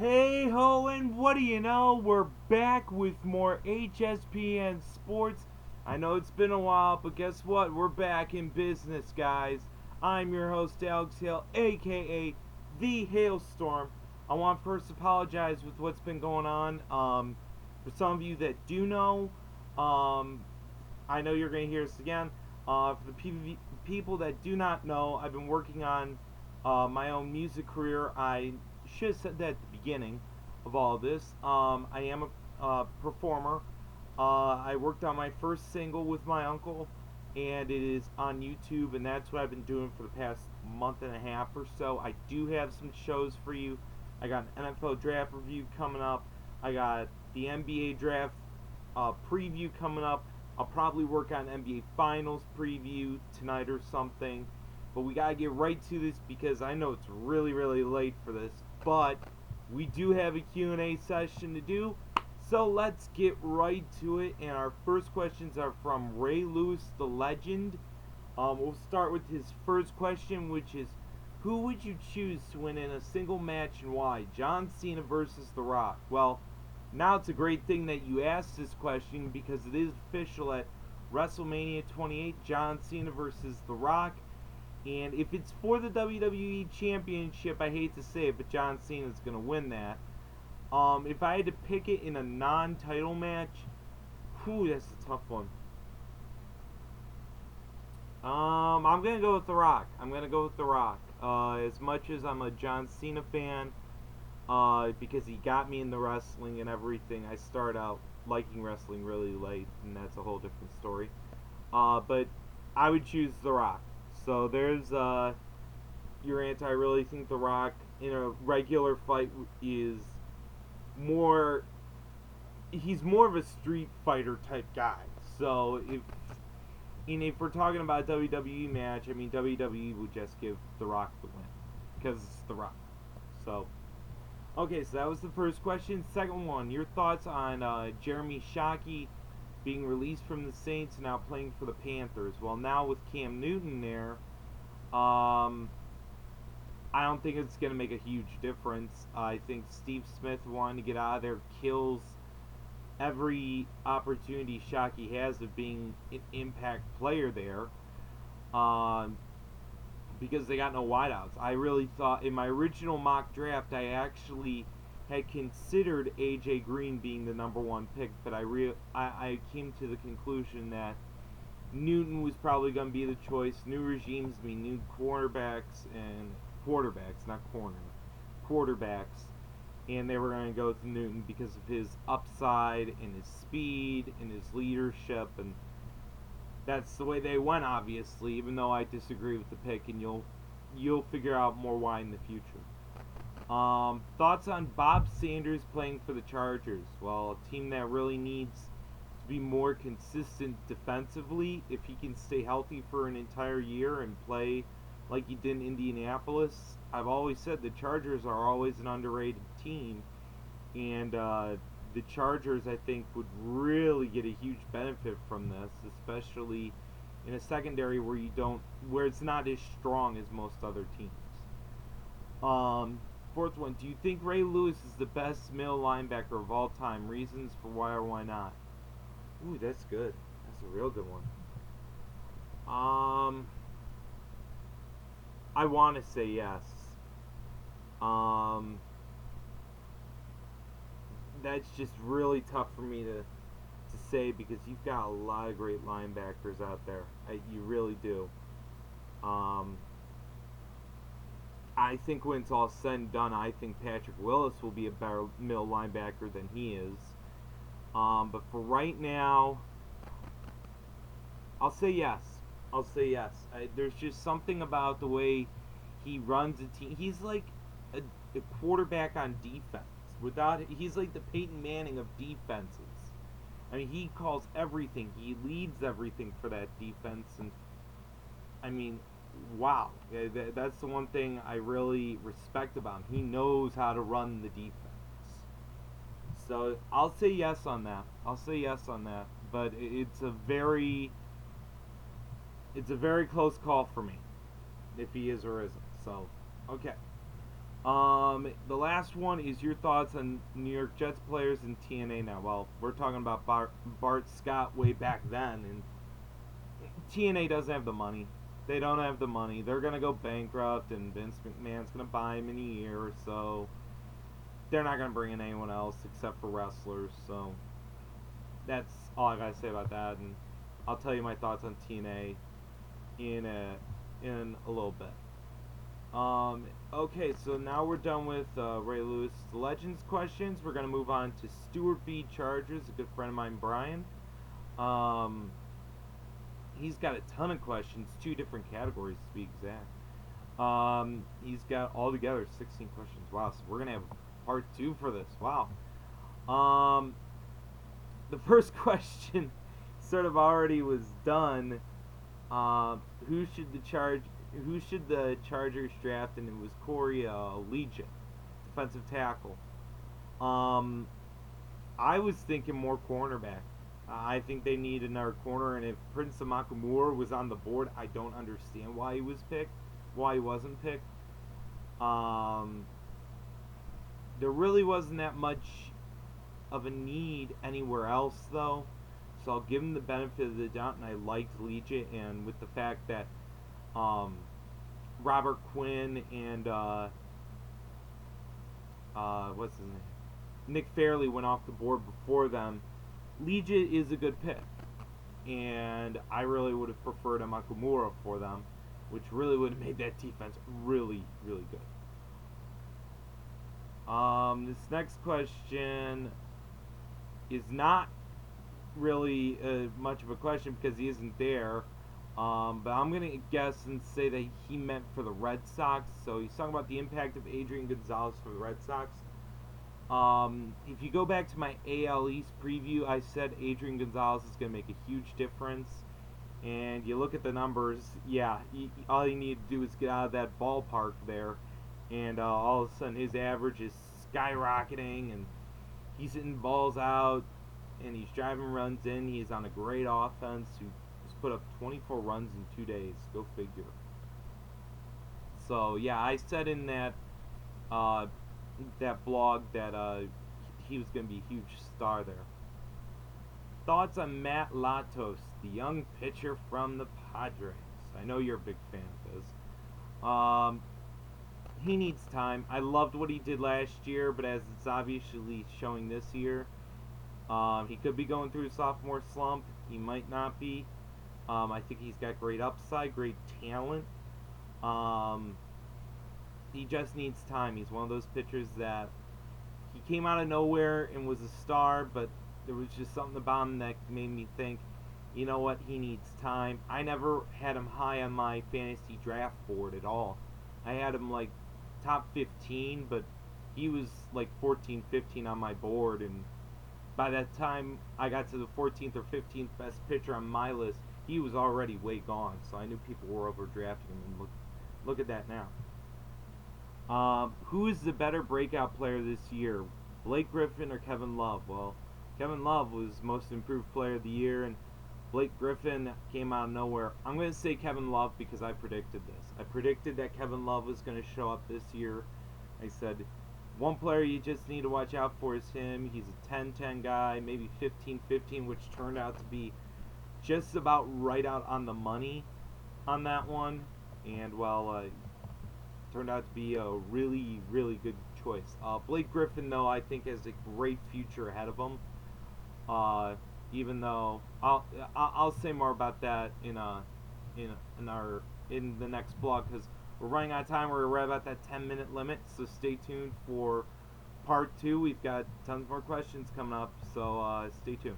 Hey ho, and what do you know? We're back with more HSPN Sports. I know it's been a while, but guess what? We're back in business, guys. I'm your host, Alex Hale, aka The Hailstorm. I want to first apologize with what's been going on. For some of you that do know, I know you're going to hear this again. For the people that do not know, I've been working on my own music career. I should have said that at the beginning of all of this. I am a performer. I worked on my first single with my uncle, and it is on YouTube, and that's what I've been doing for the past month and a half or so. I do have some shows for you. I got an NFL draft review coming up. I got the NBA draft preview coming up. I'll probably work on NBA Finals preview tonight or something. But we gotta get right to this because I know it's really, really late for this. But we do have a Q&A session to do. So let's get right to it. And our first questions are from RayLewisTheLegend. We'll start with his first question, which is, who would you choose to win in a single match and why? John Cena versus The Rock. Well, now it's a great thing that you asked this question because it is official at WrestleMania 28, John Cena versus The Rock. And if it's for the WWE Championship, I hate to say it, but John Cena's going to win that. If I had to pick it in a non-title match, that's a tough one. I'm going to go with The Rock. As much as I'm a John Cena fan, because he got me into wrestling and everything, I started out liking wrestling really late, and that's a whole different story. But I would choose The Rock. So there's your answer. I really think The Rock in a regular fight is more. He's more of a street fighter type guy. So if we're talking about a WWE match, I mean WWE would just give The Rock the win because it's The Rock. So okay, so that was the first question. Second one, your thoughts on Jeremy Shockey being released from the Saints and now playing for the Panthers. Well, now with Cam Newton there, I don't think it's going to make a huge difference. I think Steve Smith wanting to get out of there kills every opportunity Shockey has of being an impact player there, because they got no wideouts. I really thought in my original mock draft I actually had considered AJ Green being the number one pick, but I came to the conclusion that Newton was probably going to be the choice. New regimes mean new quarterbacks, not corner, quarterbacks, and they were going to go with Newton because of his upside and his speed and his leadership, and that's the way they went, obviously, even though I disagree with the pick, and you'll figure out more why in the future. Thoughts on Bob Sanders playing for the Chargers? Well, a team that really needs to be more consistent defensively. If he can stay healthy for an entire year and play like he did in Indianapolis, I've always said the Chargers are always an underrated team, and the Chargers, I think, would really get a huge benefit from this, especially in a secondary where it's not as strong as most other teams. Fourth one, do you think Ray Lewis is the best middle linebacker of all time? Reasons for why or why not? Ooh, that's good. That's a real good one. I want to say yes. That's just really tough for me to say because you've got a lot of great linebackers out there. You really do. I think when it's all said and done, I think Patrick Willis will be a better middle linebacker than he is. But for right now, I'll say yes. There's just something about the way he runs a team. He's like a quarterback on defense. He's like the Peyton Manning of defenses. I mean, he calls everything. He leads everything for that defense. And I mean, wow. That's the one thing I really respect about him. He knows how to run the defense. So I'll say yes on that. But it's a very close call for me if he is or isn't. So, okay. The last one is your thoughts on New York Jets players in TNA now. Well, we're talking about Bart Scott way back then, and TNA doesn't have the money. They don't have the money. They're gonna go bankrupt, and Vince McMahon's gonna buy them in a year or so. They're not gonna bring in anyone else except for wrestlers. So that's all I gotta say about that, and I'll tell you my thoughts on TNA in a little bit. Okay, so now we're done with Ray Lewis the Legends questions. We're gonna move on to Stewart B. Chargers, a good friend of mine, Brian. He's got a ton of questions, 2 different categories to be exact. He's got altogether 16 questions. Wow, so we're gonna have part 2 for this. Wow. The first question sort of already was done. Who should the Chargers draft? And it was Corey Legion, defensive tackle. I was thinking more cornerback. I think they need another corner, and if Prince Amakamura was on the board, I don't understand why he wasn't picked. There really wasn't that much of a need anywhere else, though. So I'll give him the benefit of the doubt, and I liked Legion, and with the fact that Robert Quinn and what's his name, Nick Fairley went off the board before them, Legion is a good pick, and I really would have preferred a Makumura for them, which really would have made that defense really, really good. This next question is not really much of a question because he isn't there, but I'm going to guess and say that he meant for the Red Sox. So he's talking about the impact of Adrian Gonzalez for the Red Sox. If you go back to my AL East preview, I said Adrian Gonzalez is going to make a huge difference. And you look at the numbers, yeah, all you need to do is get out of that ballpark there, and all of a sudden his average is skyrocketing, and he's hitting balls out, and he's driving runs in. He's on a great offense. He's put up 24 runs in 2 days. Go figure. So yeah, I said in that blog that he was going to be a huge star there. Thoughts on Matt Latos, the young pitcher from the Padres? I know you're a big fan of his. He needs time. I loved what he did last year, but as it's obviously showing this year, he could be going through a sophomore slump. He might not be. I think he's got great upside, great talent. He just needs time. He's one of those pitchers that he came out of nowhere and was a star, but there was just something about him that made me think, you know what, he needs time. I never had him high on my fantasy draft board at all. I had him like top 15, but he was like 14, 15 on my board, and by that time I got to the 14th or 15th best pitcher on my list, he was already way gone, so I knew people were overdrafting him, and look at that now. Who is the better breakout player this year, Blake Griffin or Kevin Love? Well, Kevin Love was most improved player of the year, and Blake Griffin came out of nowhere. I'm going to say Kevin Love because I predicted this. I predicted that Kevin Love was going to show up this year. I said, one player you just need to watch out for is him. He's a 10-10 guy, maybe 15-15, which turned out to be just about right out on the money on that one. And, well, turned out to be a really, really good choice. Blake Griffin, though, I think has a great future ahead of him. Even though I'll say more about that in the next blog because we're running out of time. We're right about that 10-minute limit, so stay tuned for part 2. We've got tons more questions coming up, so stay tuned.